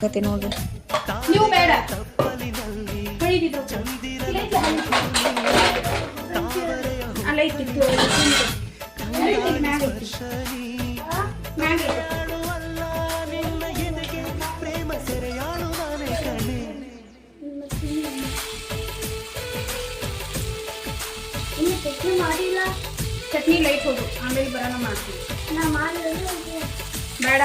ಆಗತ್ತೆ ನೋಡ್ರಿ. ನೀವು ಬೇಡ ಅಲ್ಲ ಇಟ್ಟಿತ್ತು ಚಟ್ನಿ ಮಾಡಿಲ್ಲ. ಚಟ್ನಿ ಲೈಟ್ ಹೋಗು, ಆಮೇಲೆ ಬರೋಣ ಮಾಡ್ತೀವಿ. ನಾ ಮಾಡಿದ್ರೆ ಬೇಡ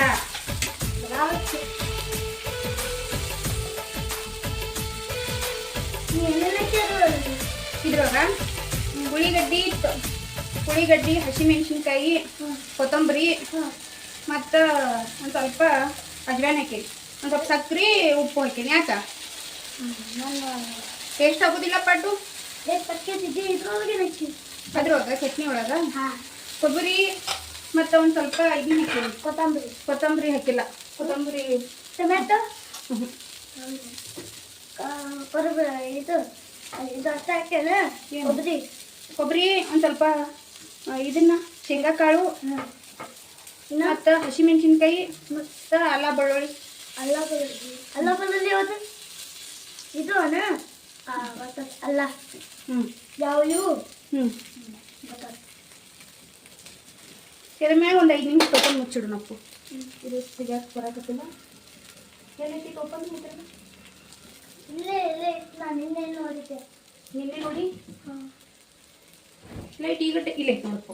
ಇದ್ರೊಳಗ ಉಳ್ಳಿಗಡ್ಡಿ, ಹಸಿಮೆಣಸಿನ್ಕಾಯಿ, ಕೊತ್ತಂಬರಿ ಮತ್ತು ಒಂದು ಸ್ವಲ್ಪ ಅಜ್ವಾನ ಹಾಕೀನಿ, ಒಂದು ಸ್ವಲ್ಪ ಸಕ್ಕರೆ, ಉಪ್ಪು ಹಾಕೀನಿ. ಯಾಕ ಟೇಸ್ಟ್ ಆಗೋದಿಲ್ಲ ಪಟ್ಟು? ಅದ್ರೊಳಗೆ ಚಟ್ನಿ ಒಳಗೆ ಕೊಬ್ಬರಿ ಮತ್ತು ಒಂದು ಸ್ವಲ್ಪ ಇದನ್ನ ಹಾಕೀನಿ, ಕೊತ್ತಂಬರಿ ಹಾಕಿಲ್ಲ. ಕೊತ್ತಂಬರಿ, ಟೊಮೆಟೊ, ಇದು ಅಷ್ಟ ಹಾಕ್ಯಾನ. ಕೊಬ್ಬರಿ ಒಂದು ಸ್ವಲ್ಪ ಇದನ್ನ ಶೇಂಗಾ ಕಾಳು ಮತ್ತು ಹಸಿಮೆಣಸಿನ್ಕಾಯಿ ಮತ್ತು ಅಲ್ಲ ಬೆಳ್ಳುಳ್ಳಿ. ಅಲ್ಲ ಬೆಳ್ಳುಳ್ಳಿ ಯಾವುದು ಇದು ಅಣ್ಣ? ಅಲ್ಲ ಯಾವ ಇವು ಇದ್ರ ಮ್ಯಾಗ ಒಂದು 5 ನಿಮಿಷ ತೊಗೊಂಡು ಮುಚ್ಚಿಡು. ನಪ್ಪು ಇದು ಸಿಗಾಕ್ ಬರಕತ್ತಿಲ್ಲ. ಏನೈತಿ ತೊಗೊಂಡು ಮುಚ್ಚಿಡ. ಇಲ್ಲೇ ನಾನು ನಿನ್ನೆ ನೋಡಿದ್ದೆ. ನಿನ್ನೆ ನೋಡಿ ಲೈಟ್ ಈಗ ಇಲ್ಲ ನೋಡಪ್ಪ.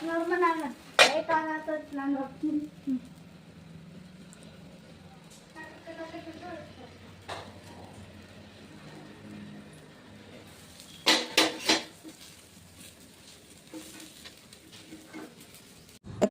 ನೋಡಮ್ಮ ನಾನು ಲೈಟ್ ಆನ್ ಆಗ್ತದೆ. ನಾನು